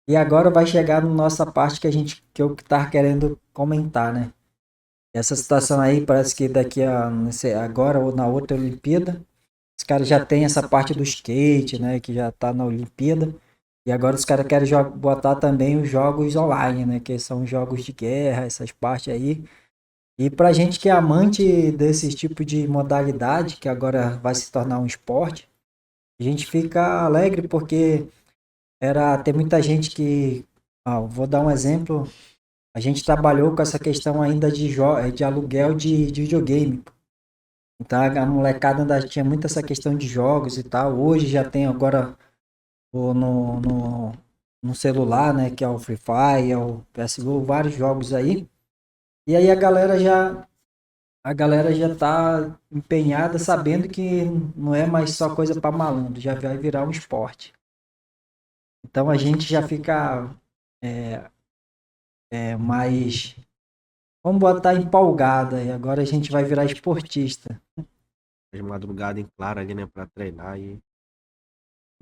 E agora vai chegar na nossa parte que eu tava querendo comentar, né? Essa situação aí parece que daqui a não sei, agora ou na outra Olimpíada, os caras já tem essa parte do skate, né? Que já tá na Olimpíada. E agora os caras querem botar também os jogos online, né? Que são jogos de guerra, essas partes aí. E pra gente que é amante desse tipo de modalidade, que agora vai se tornar um esporte, a gente fica alegre porque tem muita gente que, vou dar um exemplo, a gente trabalhou com essa questão ainda de aluguel de videogame. Então a molecada ainda tinha muito essa questão de jogos e tal. Hoje já tem agora no celular, né, que é o Free Fire, é o CSGO, vários jogos aí. E aí a galera já tá empenhada sabendo que não é mais só coisa para malandro, já vai virar um esporte. Então a gente já fica é, mais, vamos botar empolgada, e agora a gente vai virar esportista. De madrugada em claro ali, né, pra treinar e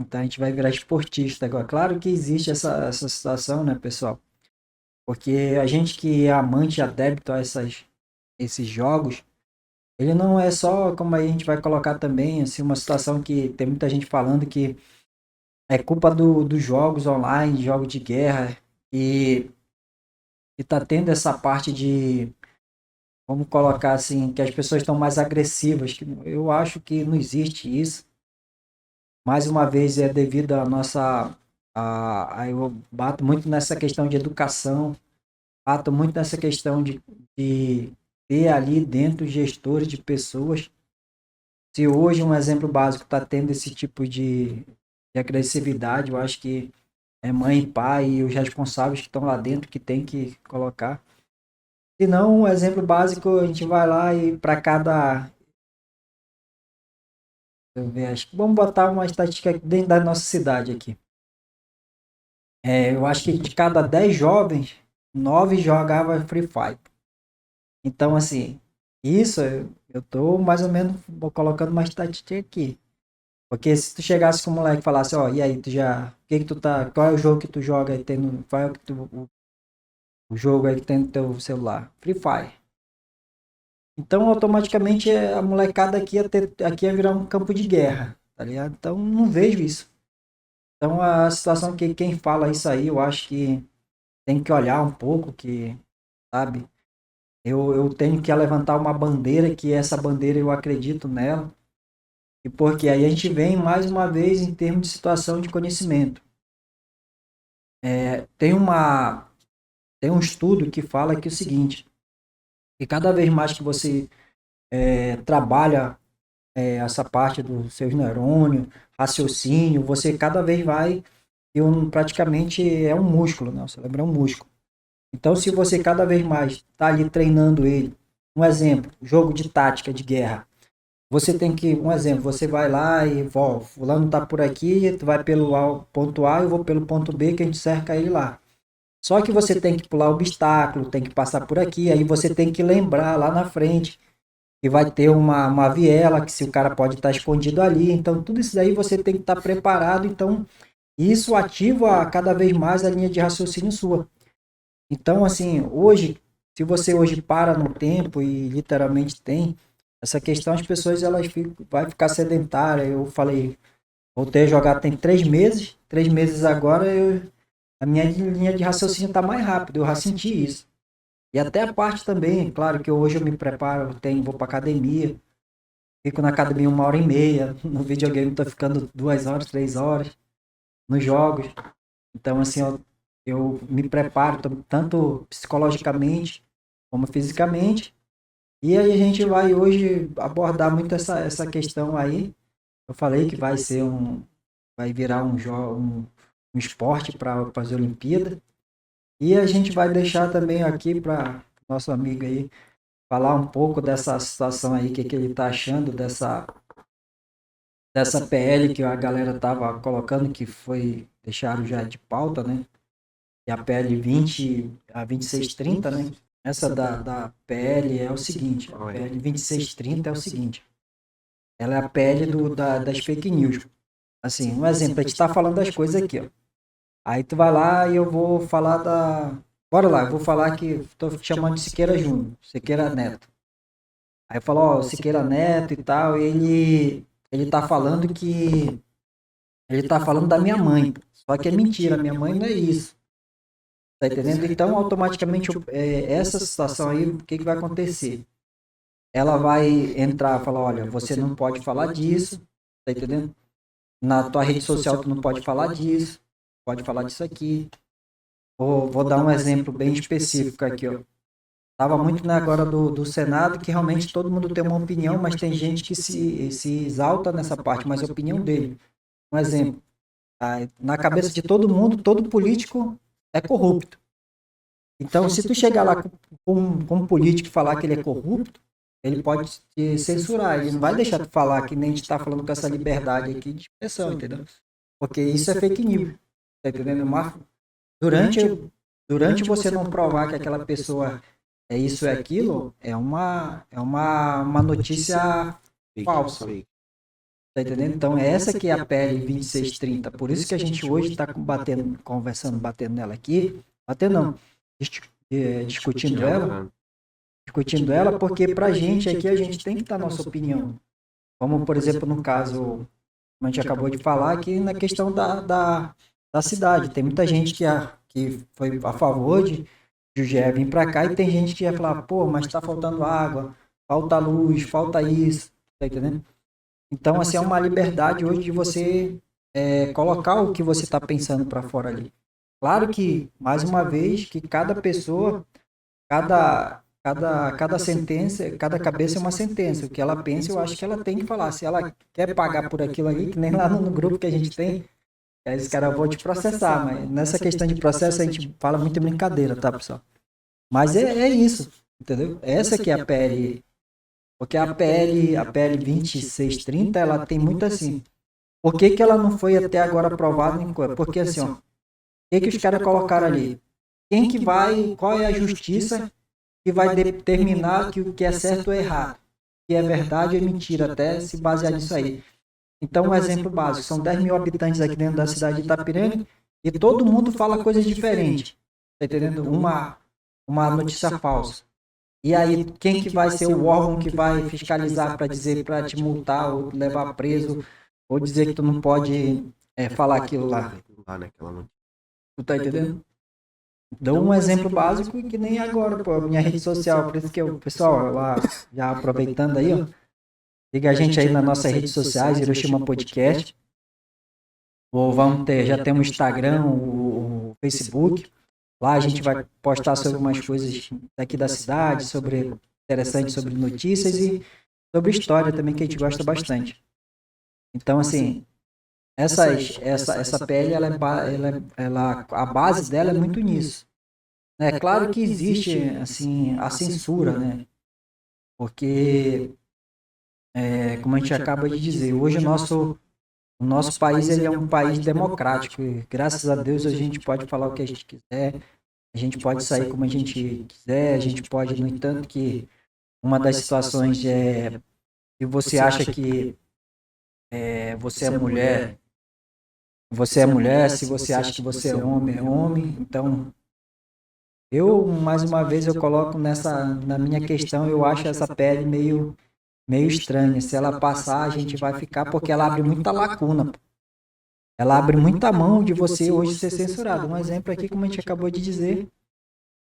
Então a gente vai virar esportista agora. Claro que existe essa situação, né, pessoal? Porque a gente que é amante, adepto a esses jogos, ele não é só, como a gente vai colocar também, assim, uma situação que tem muita gente falando que é culpa dos jogos online, jogos de guerra, e, e tá tendo essa parte de, vamos colocar assim, que as pessoas estão mais agressivas, que eu acho que não existe isso. Mais uma vez é devido à nossa, eu bato muito nessa questão de educação, bato muito nessa questão de ter ali dentro gestores de pessoas. Se hoje um exemplo básico está tendo esse tipo de agressividade, eu acho que é mãe e pai e os responsáveis que estão lá dentro que tem que colocar. Se não, um exemplo básico, a gente vai lá e para cada. Deixa eu ver, acho que vamos botar uma estatística dentro da nossa cidade aqui. Eu acho que de cada 10 jovens, 9 jogavam Free Fire. Então, assim, isso eu tô mais ou menos colocando uma estatística aqui. Porque se tu chegasse com um moleque e falasse, ó, e aí, qual é o jogo que tu joga aí, qual é o jogo aí que tem no teu celular? Free Fire. Então, automaticamente, a molecada aqui ia virar um campo de guerra, tá ligado? Então, não vejo isso. Então, a situação que quem fala isso aí, eu acho que tem que olhar um pouco, que, sabe? Eu tenho que levantar uma bandeira, que essa bandeira eu acredito nela, e porque aí a gente vem mais uma vez em termos de situação de conhecimento. Tem tem um estudo que fala que é o seguinte, que cada vez mais que você trabalha essa parte dos seus neurônios, raciocínio, você cada vez vai praticamente é um músculo, né? O cérebro é um músculo. Então, se você cada vez mais está ali treinando ele, um exemplo, jogo de tática de guerra, você tem que, um exemplo, você vai lá e, ó, fulano tá por aqui, tu vai pelo ponto A, eu vou pelo ponto B, que a gente cerca ele lá. Só que você tem que pular o obstáculo, tem que passar por aqui, aí você tem que lembrar lá na frente que vai ter uma viela, que se o cara pode estar escondido ali. Então, tudo isso daí você tem que estar preparado. Então, isso ativa cada vez mais a linha de raciocínio sua. Então, assim, hoje, se você hoje para no tempo e literalmente tem essa questão, as pessoas vai ficar sedentária. Eu falei, voltei a jogar tem 3 meses agora, a minha linha de raciocínio está mais rápida, eu já senti isso. E até a parte também, claro que hoje eu me preparo, vou para academia, fico na academia 1 hora e meia, no videogame estou ficando 2 horas, 3 horas, nos jogos. Então, assim, eu me preparo tanto psicologicamente como fisicamente. E aí a gente vai hoje abordar muito essa questão aí. Eu falei que vai virar um esporte para as Olimpíadas. E a gente vai deixar também aqui para nosso amigo aí falar um pouco dessa situação aí, que ele está achando dessa PL que a galera tava colocando, que foi, deixaram já de pauta, né? E a PL 2630, né? Essa da PL é o seguinte, a PL 2630 é o seguinte, ela é a PL das fake news. Assim, um exemplo, a gente está falando das coisas aqui, ó. Aí tu vai lá e eu vou falar da. Bora lá, eu vou falar que tô te chamando de Siqueira Júnior, Siqueira Neto. Aí eu falo, ó, o Siqueira Neto e tal, e ele tá falando que. Ele tá falando da minha mãe. Só que é mentira, minha mãe não é isso. Tá entendendo? Então, automaticamente, essa situação aí, o que que vai acontecer? Ela vai entrar e falar, olha, você não pode falar disso, tá entendendo? Na tua rede social tu não pode falar disso, pode falar disso aqui. Vou dar um exemplo bem específico aqui, ó. Tava muito né, agora do Senado, que realmente todo mundo tem uma opinião, mas tem gente que se exalta nessa parte, mas a opinião dele. Um exemplo, na cabeça de todo mundo, todo político é corrupto. Então, se tu chegar lá com um político e falar que ele é corrupto, ele pode te censurar, ele não vai deixar tu falar que nem a gente está falando com essa liberdade aqui de expressão, entendeu? Porque isso é fake news, tá entendendo? Durante, durante você não provar que aquela pessoa é isso é aquilo, uma notícia falsa, tá entendendo? Então, essa que é a PL 2630, por isso que a gente hoje está batendo nela aqui, batendo não, discutindo ela, porque para a gente aqui a gente tem que dar nossa opinião. Como, por exemplo, no caso, como a gente acabou de falar, aqui na questão da cidade. Tem muita gente que foi a favor de o GE vir para cá e tem gente que ia falar, pô, mas está faltando água, falta luz, falta isso, tá entendendo? Então, assim, é uma liberdade hoje de você colocar o que você está pensando para fora ali. Claro que, mais uma vez, que cada pessoa, cada sentença, cada cabeça é uma sentença. O que ela pensa, eu acho que ela tem que falar. Se ela quer pagar por aquilo ali, que nem lá no grupo que a gente tem, aí os caras vão te processar. Mas nessa questão de processo a gente fala muito em brincadeira, tá, pessoal? Mas é isso, entendeu? Essa que é a PL. Porque a PL 2630, ela tem muito assim. Por que que ela não foi até agora aprovada em coisa? Porque assim, ó, o que os caras colocaram ali? Quem que vai, qual é a justiça que vai determinar que o que é certo ou errado? Que é verdade ou mentira, até se basear nisso aí. Então, um exemplo básico, são 10 mil habitantes aqui dentro da cidade de Itapiranga e todo mundo fala coisas diferentes. Tá entendendo? Uma notícia falsa. E aí, quem que vai ser o órgão que vai fiscalizar para dizer, para te multar ou levar preso, ou dizer que tu não pode falar aquilo lá? Tu tá entendendo? Dou um exemplo básico que nem agora, pô, minha rede social, por isso que o pessoal, lá, já aproveitando aí, ó, siga a gente aí nas nossas redes sociais, Hiroshima Podcast, ou vamos ter, já temos o Instagram, o Facebook, lá a gente vai postar sobre umas coisas daqui da cidade, sobre interessantes sobre notícias e sobre história também, que a gente gosta bastante. Então, assim, essa PL, a base dela é muito nisso. É claro que existe, assim, a censura, né? Porque, como a gente acaba de dizer, hoje o nosso país ele é um país democrático e, graças a Deus, a gente pode falar o que a gente quiser, a gente pode sair como a gente quiser, a gente pode, no entanto, que uma das situações é se você acha que você é mulher, se você acha que você é homem, é homem. Então, eu, mais uma vez, eu coloco na minha questão, eu acho essa pele meio estranha. Se ela passar, a gente vai ficar, porque ela abre muita lacuna. Ela abre muita mão de você hoje ser censurado. Um exemplo aqui, como a gente acabou de dizer,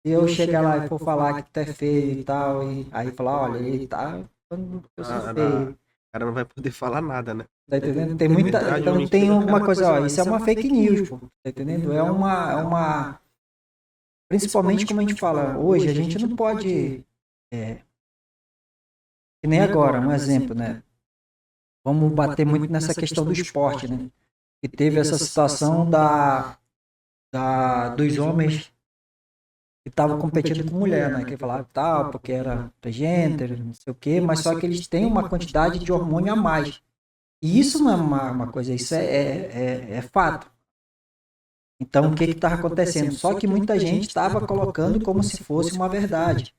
se eu chegar lá e for falar que tu é feio e tal, e aí falar, olha, ele tá, eu sou feio. O cara não vai poder falar nada, né? Tá entendendo? Tem muita, então tem alguma coisa, ó, isso é uma fake news, pô. Tá entendendo? Principalmente como a gente fala, hoje a gente não pode, que nem agora, um exemplo, né? Vamos bater muito nessa questão do esporte, né? Que teve essa situação dos homens que estavam competindo com mulher, né? Que falavam tal, porque era gênero, não sei o quê, mas só que eles têm uma quantidade de hormônio a mais. E isso não é uma coisa, isso é fato. Então, o que estava acontecendo? Só que muita gente estava colocando como se fosse uma verdade.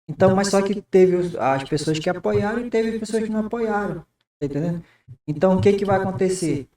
Então, mas só que teve as pessoas que apoiaram e teve pessoas que não apoiaram. Tá entendendo? Então, o que vai acontecer?